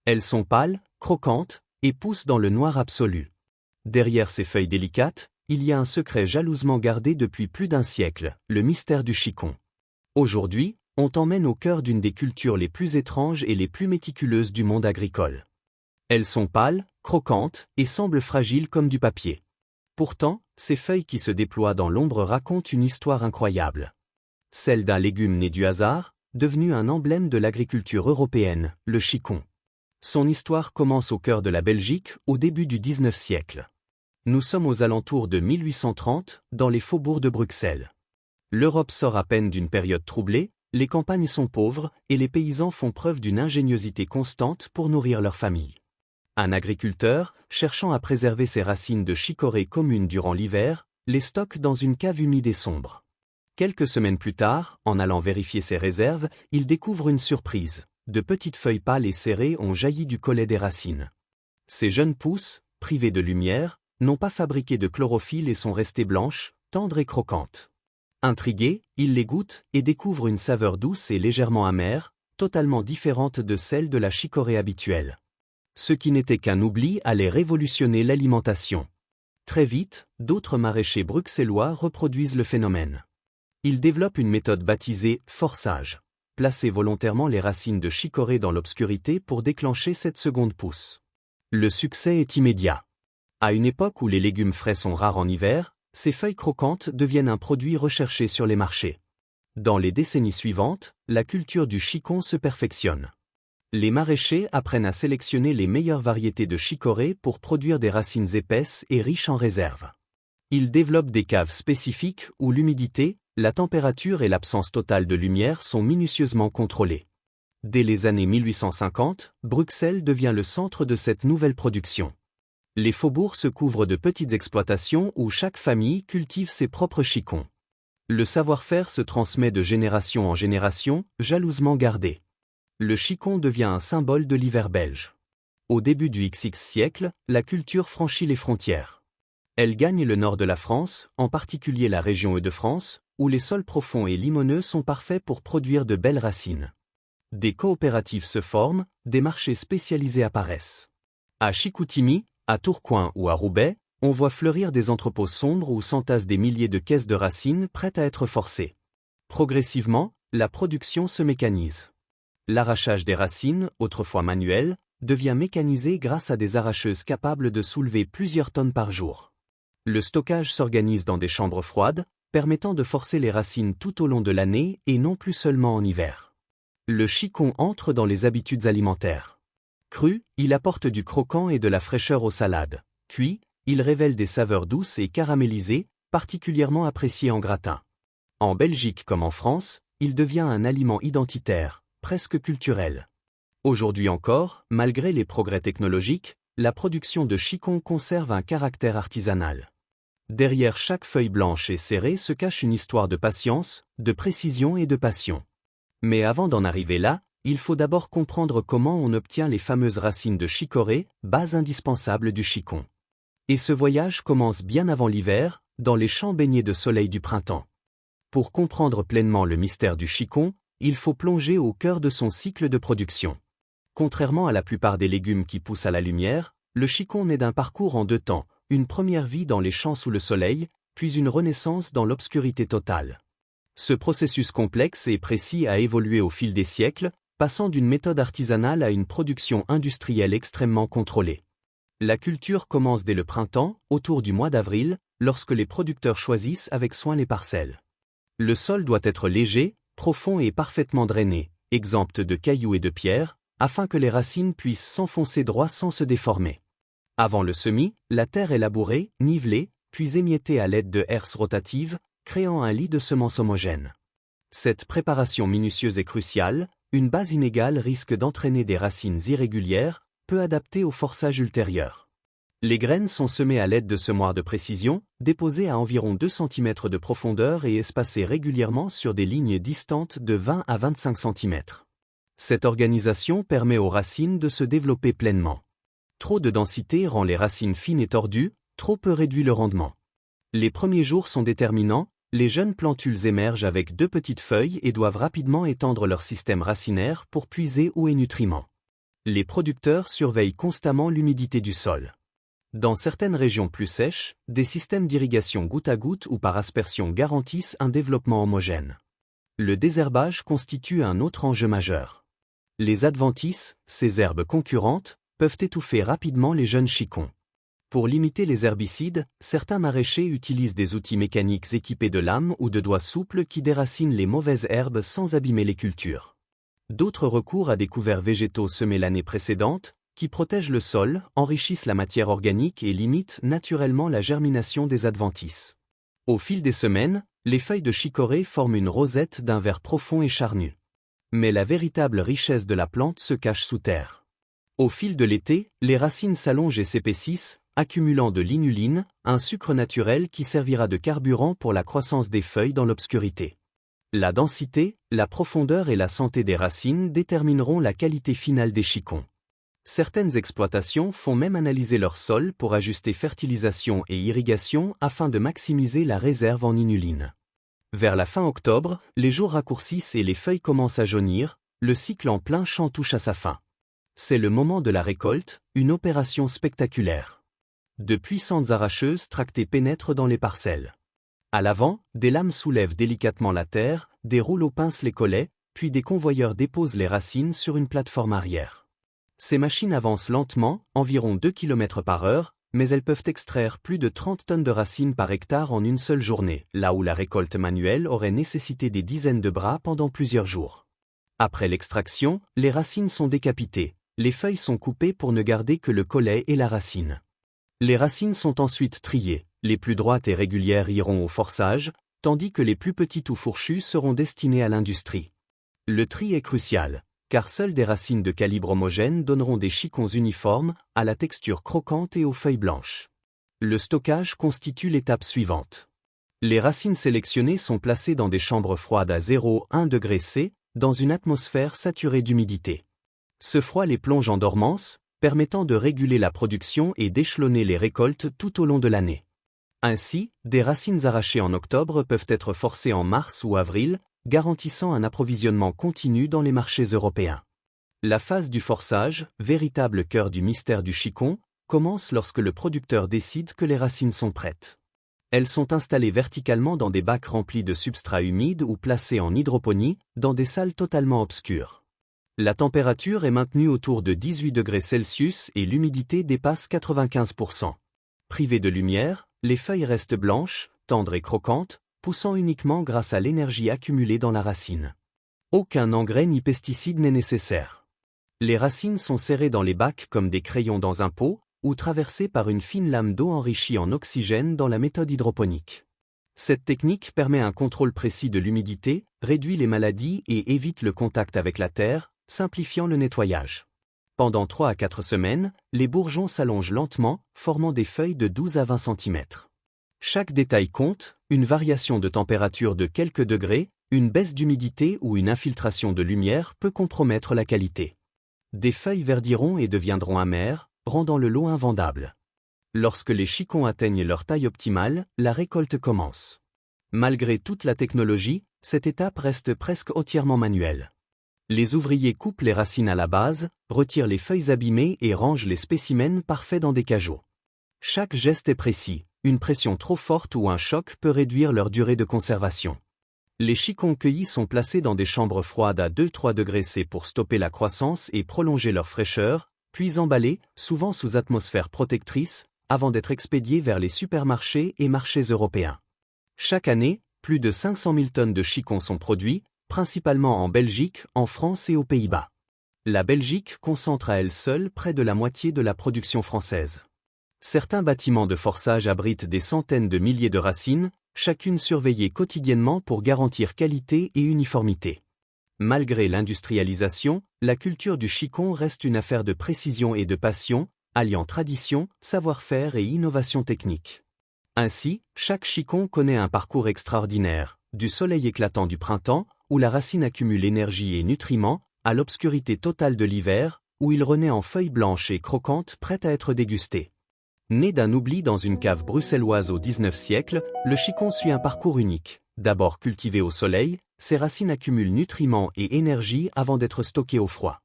Elles sont pâles, croquantes, et poussent dans le noir absolu. Derrière ces feuilles délicates, il y a un secret jalousement gardé depuis plus d'un siècle, le mystère du chicon. Aujourd'hui, on t'emmène au cœur d'une des cultures les plus étranges et les plus méticuleuses du monde agricole. Elles sont pâles, croquantes, et semblent fragiles comme du papier. Pourtant, ces feuilles qui se déploient dans l'ombre racontent une histoire incroyable. Celle d'un légume né du hasard, devenu un emblème de l'agriculture européenne, le chicon. Son histoire commence au cœur de la Belgique, au début du XIXe siècle. Nous sommes aux alentours de 1830, dans les faubourgs de Bruxelles. L'Europe sort à peine d'une période troublée, les campagnes sont pauvres, et les paysans font preuve d'une ingéniosité constante pour nourrir leur famille. Un agriculteur, cherchant à préserver ses racines de chicorée communes durant l'hiver, les stocke dans une cave humide et sombre. Quelques semaines plus tard, en allant vérifier ses réserves, il découvre une surprise. De petites feuilles pâles et serrées ont jailli du collet des racines. Ces jeunes pousses, privées de lumière, n'ont pas fabriqué de chlorophylle et sont restées blanches, tendres et croquantes. Intrigué, il les goûte et découvre une saveur douce et légèrement amère, totalement différente de celle de la chicorée habituelle. Ce qui n'était qu'un oubli allait révolutionner l'alimentation. Très vite, d'autres maraîchers bruxellois reproduisent le phénomène. Ils développent une méthode baptisée « forçage ». Placer volontairement les racines de chicorée dans l'obscurité pour déclencher cette seconde pousse. Le succès est immédiat. À une époque où les légumes frais sont rares en hiver, ces feuilles croquantes deviennent un produit recherché sur les marchés. Dans les décennies suivantes, la culture du chicon se perfectionne. Les maraîchers apprennent à sélectionner les meilleures variétés de chicorée pour produire des racines épaisses et riches en réserves. Ils développent des caves spécifiques où l'humidité, la température et l'absence totale de lumière sont minutieusement contrôlées. Dès les années 1850, Bruxelles devient le centre de cette nouvelle production. Les faubourgs se couvrent de petites exploitations où chaque famille cultive ses propres chicons. Le savoir-faire se transmet de génération en génération, jalousement gardé. Le chicon devient un symbole de l'hiver belge. Au début du XX siècle, la culture franchit les frontières. Elle gagne le nord de la France, en particulier la région Hauts-de-France, où les sols profonds et limoneux sont parfaits pour produire de belles racines. Des coopératives se forment, des marchés spécialisés apparaissent. À Chicoutimi, à Tourcoing ou à Roubaix, on voit fleurir des entrepôts sombres où s'entassent des milliers de caisses de racines prêtes à être forcées. Progressivement, la production se mécanise. L'arrachage des racines, autrefois manuel, devient mécanisé grâce à des arracheuses capables de soulever plusieurs tonnes par jour. Le stockage s'organise dans des chambres froides, permettant de forcer les racines tout au long de l'année et non plus seulement en hiver. Le chicon entre dans les habitudes alimentaires. Cru, il apporte du croquant et de la fraîcheur aux salades. Cuit, il révèle des saveurs douces et caramélisées, particulièrement appréciées en gratin. En Belgique comme en France, il devient un aliment identitaire, presque culturel. Aujourd'hui encore, malgré les progrès technologiques, la production de chicon conserve un caractère artisanal. Derrière chaque feuille blanche et serrée se cache une histoire de patience, de précision et de passion. Mais avant d'en arriver là, il faut d'abord comprendre comment on obtient les fameuses racines de chicorée, base indispensable du chicon. Et ce voyage commence bien avant l'hiver, dans les champs baignés de soleil du printemps. Pour comprendre pleinement le mystère du chicon, il faut plonger au cœur de son cycle de production. Contrairement à la plupart des légumes qui poussent à la lumière, le chicon naît d'un parcours en deux temps, une première vie dans les champs sous le soleil, puis une renaissance dans l'obscurité totale. Ce processus complexe et précis a évolué au fil des siècles, passant d'une méthode artisanale à une production industrielle extrêmement contrôlée. La culture commence dès le printemps, autour du mois d'avril, lorsque les producteurs choisissent avec soin les parcelles. Le sol doit être léger, profond et parfaitement drainé, exempt de cailloux et de pierres, afin que les racines puissent s'enfoncer droit sans se déformer. Avant le semis, la terre est labourée, nivelée, puis émiettée à l'aide de herses rotatives, créant un lit de semences homogène. Cette préparation minutieuse est cruciale, une base inégale risque d'entraîner des racines irrégulières, peu adaptées au forçage ultérieur. Les graines sont semées à l'aide de semoirs de précision, déposées à environ 2 cm de profondeur et espacées régulièrement sur des lignes distantes de 20 à 25 cm. Cette organisation permet aux racines de se développer pleinement. Trop de densité rend les racines fines et tordues, trop peu réduit le rendement. Les premiers jours sont déterminants, les jeunes plantules émergent avec 2 petites feuilles et doivent rapidement étendre leur système racinaire pour puiser eau et nutriments. Les producteurs surveillent constamment l'humidité du sol. Dans certaines régions plus sèches, des systèmes d'irrigation goutte à goutte ou par aspersion garantissent un développement homogène. Le désherbage constitue un autre enjeu majeur. Les adventices, ces herbes concurrentes, peuvent étouffer rapidement les jeunes chicons. Pour limiter les herbicides, certains maraîchers utilisent des outils mécaniques équipés de lames ou de doigts souples qui déracinent les mauvaises herbes sans abîmer les cultures. D'autres recourent à des couverts végétaux semés l'année précédente, qui protègent le sol, enrichissent la matière organique et limitent naturellement la germination des adventices. Au fil des semaines, les feuilles de chicorée forment une rosette d'un vert profond et charnu. Mais la véritable richesse de la plante se cache sous terre. Au fil de l'été, les racines s'allongent et s'épaississent, accumulant de l'inuline, un sucre naturel qui servira de carburant pour la croissance des feuilles dans l'obscurité. La densité, la profondeur et la santé des racines détermineront la qualité finale des chicons. Certaines exploitations font même analyser leur sol pour ajuster fertilisation et irrigation afin de maximiser la réserve en inuline. Vers la fin octobre, les jours raccourcissent et les feuilles commencent à jaunir, le cycle en plein champ touche à sa fin. C'est le moment de la récolte, une opération spectaculaire. De puissantes arracheuses tractées pénètrent dans les parcelles. À l'avant, des lames soulèvent délicatement la terre, des rouleaux pincent les collets, puis des convoyeurs déposent les racines sur une plateforme arrière. Ces machines avancent lentement, environ 2 km par heure, mais elles peuvent extraire plus de 30 tonnes de racines par hectare en une seule journée, là où la récolte manuelle aurait nécessité des dizaines de bras pendant plusieurs jours. Après l'extraction, les racines sont décapitées, les feuilles sont coupées pour ne garder que le collet et la racine. Les racines sont ensuite triées, les plus droites et régulières iront au forçage, tandis que les plus petites ou fourchues seront destinées à l'industrie. Le tri est crucial, car seules des racines de calibre homogène donneront des chicons uniformes, à la texture croquante et aux feuilles blanches. Le stockage constitue l'étape suivante. Les racines sélectionnées sont placées dans des chambres froides à 0,1 degré C, dans une atmosphère saturée d'humidité. Ce froid les plonge en dormance, permettant de réguler la production et d'échelonner les récoltes tout au long de l'année. Ainsi, des racines arrachées en octobre peuvent être forcées en mars ou avril, garantissant un approvisionnement continu dans les marchés européens. La phase du forçage, véritable cœur du mystère du chicon, commence lorsque le producteur décide que les racines sont prêtes. Elles sont installées verticalement dans des bacs remplis de substrats humides ou placées en hydroponie, dans des salles totalement obscures. La température est maintenue autour de 18 degrés Celsius et l'humidité dépasse 95%. Privées de lumière, les feuilles restent blanches, tendres et croquantes, poussant uniquement grâce à l'énergie accumulée dans la racine. Aucun engrais ni pesticide n'est nécessaire. Les racines sont serrées dans les bacs comme des crayons dans un pot, ou traversées par une fine lame d'eau enrichie en oxygène dans la méthode hydroponique. Cette technique permet un contrôle précis de l'humidité, réduit les maladies et évite le contact avec la terre, simplifiant le nettoyage. Pendant 3 à 4 semaines, les bourgeons s'allongent lentement, formant des feuilles de 12 à 20 cm. Chaque détail compte, une variation de température de quelques degrés, une baisse d'humidité ou une infiltration de lumière peut compromettre la qualité. Des feuilles verdiront et deviendront amères, rendant le lot invendable. Lorsque les chicons atteignent leur taille optimale, la récolte commence. Malgré toute la technologie, cette étape reste presque entièrement manuelle. Les ouvriers coupent les racines à la base, retirent les feuilles abîmées et rangent les spécimens parfaits dans des cajots. Chaque geste est précis, une pression trop forte ou un choc peut réduire leur durée de conservation. Les chicons cueillis sont placés dans des chambres froides à 2-3 degrés C pour stopper la croissance et prolonger leur fraîcheur, puis emballés, souvent sous atmosphère protectrice, avant d'être expédiés vers les supermarchés et marchés européens. Chaque année, plus de 500 000 tonnes de chicons sont produits, principalement en Belgique, en France et aux Pays-Bas. La Belgique concentre à elle seule près de la moitié de la production française. Certains bâtiments de forçage abritent des centaines de milliers de racines, chacune surveillée quotidiennement pour garantir qualité et uniformité. Malgré l'industrialisation, la culture du chicon reste une affaire de précision et de passion, alliant tradition, savoir-faire et innovation technique. Ainsi, chaque chicon connaît un parcours extraordinaire, du soleil éclatant du printemps, où la racine accumule énergie et nutriments, à l'obscurité totale de l'hiver, où il renaît en feuilles blanches et croquantes prêtes à être dégustées. Né d'un oubli dans une cave bruxelloise au XIXe siècle, le chicon suit un parcours unique. D'abord cultivé au soleil, ses racines accumulent nutriments et énergie avant d'être stockées au froid.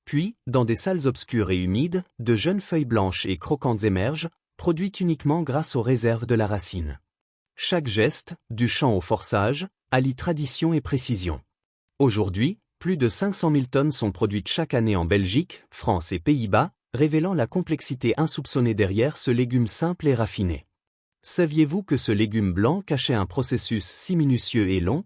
Puis, dans des salles obscures et humides, de jeunes feuilles blanches et croquantes émergent, produites uniquement grâce aux réserves de la racine. Chaque geste, du chant au forçage, allie tradition et précision. Aujourd'hui, plus de 500 000 tonnes sont produites chaque année en Belgique, France et Pays-Bas, révélant la complexité insoupçonnée derrière ce légume simple et raffiné. Saviez-vous que ce légume blanc cachait un processus si minutieux et long,